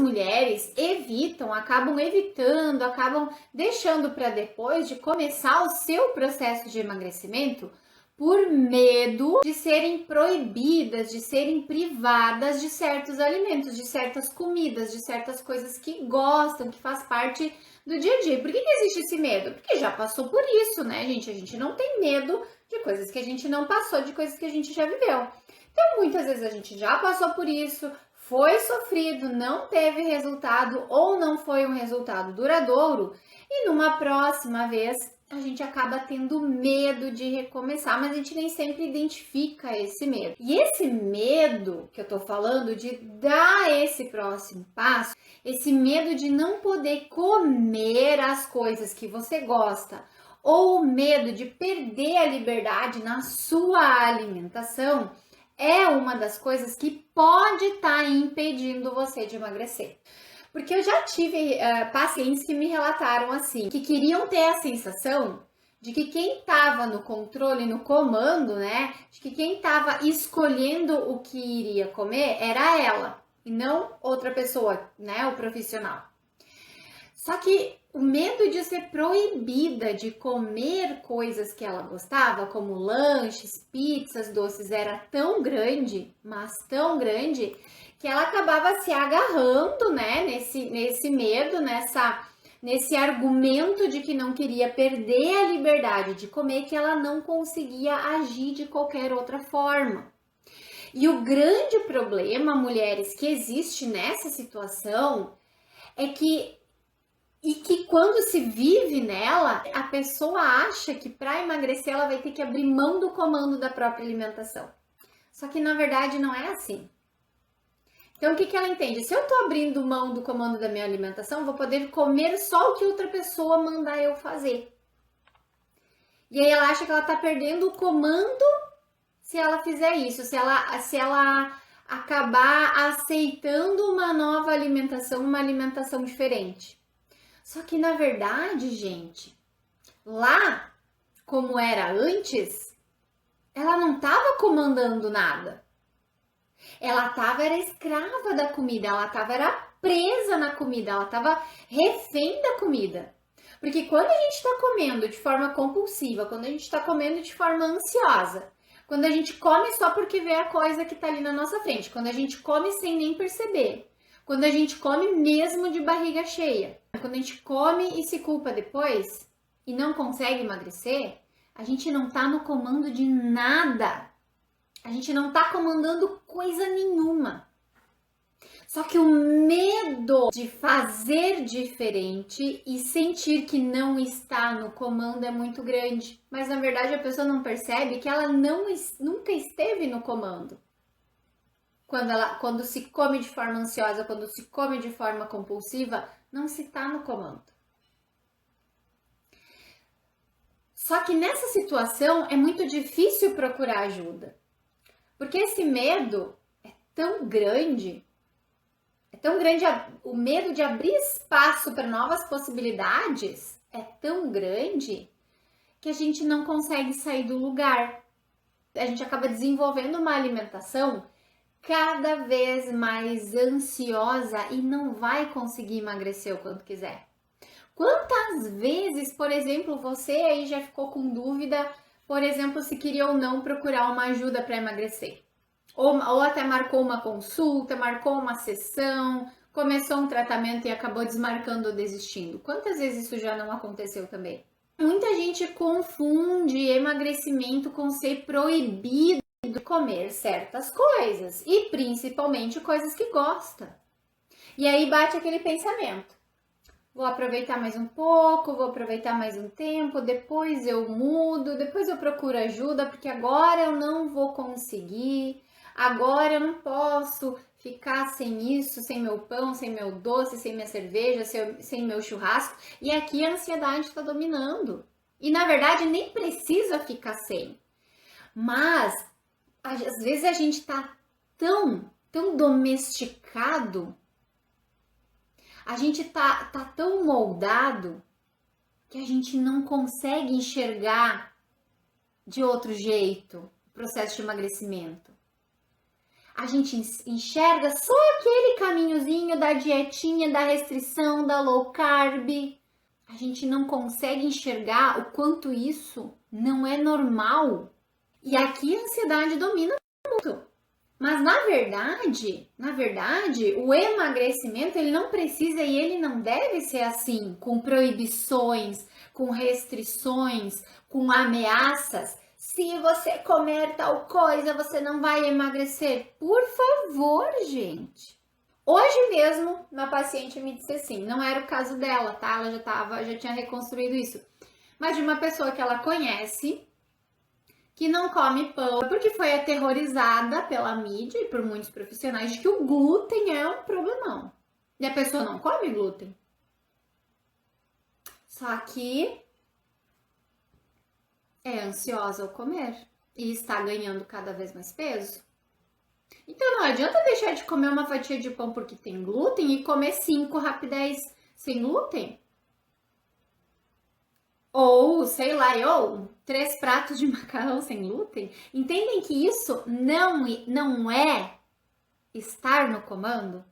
mulheres acabam evitando, acabam deixando para depois de começar o seu processo de emagrecimento por medo de serem proibidas, de serem privadas de certos alimentos, de certas comidas, de certas coisas que gostam, que faz parte do dia a dia. Por que existe esse medo? Porque já passou por isso, né, gente? A gente não tem medo de coisas que a gente não passou, de coisas que a gente já viveu. Então, muitas vezes a gente já passou por isso, foi sofrido, não teve resultado ou não foi um resultado duradouro, e numa próxima vez a gente acaba tendo medo de recomeçar, mas a gente nem sempre identifica esse medo. E esse medo que eu tô falando de dar esse próximo passo, esse medo de não poder comer as coisas que você gosta, ou o medo de perder a liberdade na sua alimentação, é uma das coisas que pode estar impedindo você de emagrecer. Porque eu já tive pacientes que me relataram assim, que queriam ter a sensação de que quem estava no controle, no comando, né? De que quem estava escolhendo o que iria comer era ela, e não outra pessoa, né? O profissional. Só que o medo de ser proibida de comer coisas que ela gostava, como lanches, pizzas, doces, era tão grande, mas tão grande, que ela acabava se agarrando, né, nesse medo, nesse argumento de que não queria perder a liberdade de comer, que ela não conseguia agir de qualquer outra forma. E o grande problema, mulheres, que existe nessa situação é que quando se vive nela, a pessoa acha que para emagrecer ela vai ter que abrir mão do comando da própria alimentação. Só que na verdade não é assim. Então o que ela entende? Se eu tô abrindo mão do comando da minha alimentação, vou poder comer só o que outra pessoa mandar eu fazer. E aí ela acha que ela tá perdendo o comando se ela fizer isso, se ela acabar aceitando uma nova alimentação, uma alimentação diferente. Só que na verdade, gente, lá como era antes, ela não estava comandando nada. Ela era escrava da comida, era presa na comida, ela estava refém da comida. Porque quando a gente está comendo de forma compulsiva, quando a gente está comendo de forma ansiosa, quando a gente come só porque vê a coisa que está ali na nossa frente, quando a gente come sem nem perceber, quando a gente come mesmo de barriga cheia, quando a gente come e se culpa depois e não consegue emagrecer, a gente não tá no comando de nada. A gente não tá comandando coisa nenhuma. Só que o medo de fazer diferente e sentir que não está no comando é muito grande. Mas na verdade a pessoa não percebe que ela nunca esteve no comando. Quando se come de forma ansiosa, quando se come de forma compulsiva, não se está no comando. Só que nessa situação é muito difícil procurar ajuda. Porque esse medo é tão grande o medo de abrir espaço para novas possibilidades é tão grande que a gente não consegue sair do lugar. A gente acaba desenvolvendo uma alimentação cada vez mais ansiosa e não vai conseguir emagrecer o quanto quiser. Quantas vezes, por exemplo, você aí já ficou com dúvida, por exemplo, se queria ou não procurar uma ajuda para emagrecer? Ou até marcou uma consulta, marcou uma sessão, começou um tratamento e acabou desmarcando ou desistindo. Quantas vezes isso já não aconteceu também? Muita gente confunde emagrecimento com ser proibido de comer certas coisas e principalmente coisas que gosta. E aí bate aquele pensamento: vou aproveitar mais um pouco, vou aproveitar mais um tempo, depois eu mudo, depois eu procuro ajuda, porque agora eu não vou conseguir, agora eu não posso ficar sem isso, sem meu pão, sem meu doce, sem minha cerveja, sem meu churrasco. E aqui a ansiedade está dominando. E na verdade nem precisa ficar sem. Mas às vezes a gente tá tão domesticado, a gente tá tão moldado que a gente não consegue enxergar de outro jeito o processo de emagrecimento. A gente enxerga só aquele caminhozinho da dietinha, da restrição, da low carb. A gente não consegue enxergar o quanto isso não é normal. E aqui a ansiedade domina muito. Mas na verdade, o emagrecimento ele não precisa e ele não deve ser assim, com proibições, com restrições, com ameaças. Se você comer tal coisa, você não vai emagrecer. Por favor, gente. Hoje mesmo, uma paciente me disse assim, não era o caso dela, tá? Ela já tinha reconstruído isso. Mas de uma pessoa que ela conhece, que não come pão, porque foi aterrorizada pela mídia e por muitos profissionais de que o glúten é um problemão. E a pessoa não come glúten. Só que é ansiosa ao comer e está ganhando cada vez mais peso. Então não adianta deixar de comer uma fatia de pão porque tem glúten e comer 5 rapidez sem glúten. Ou, sei lá, 3 pratos de macarrão sem glúten. Entendem que isso não é estar no comando?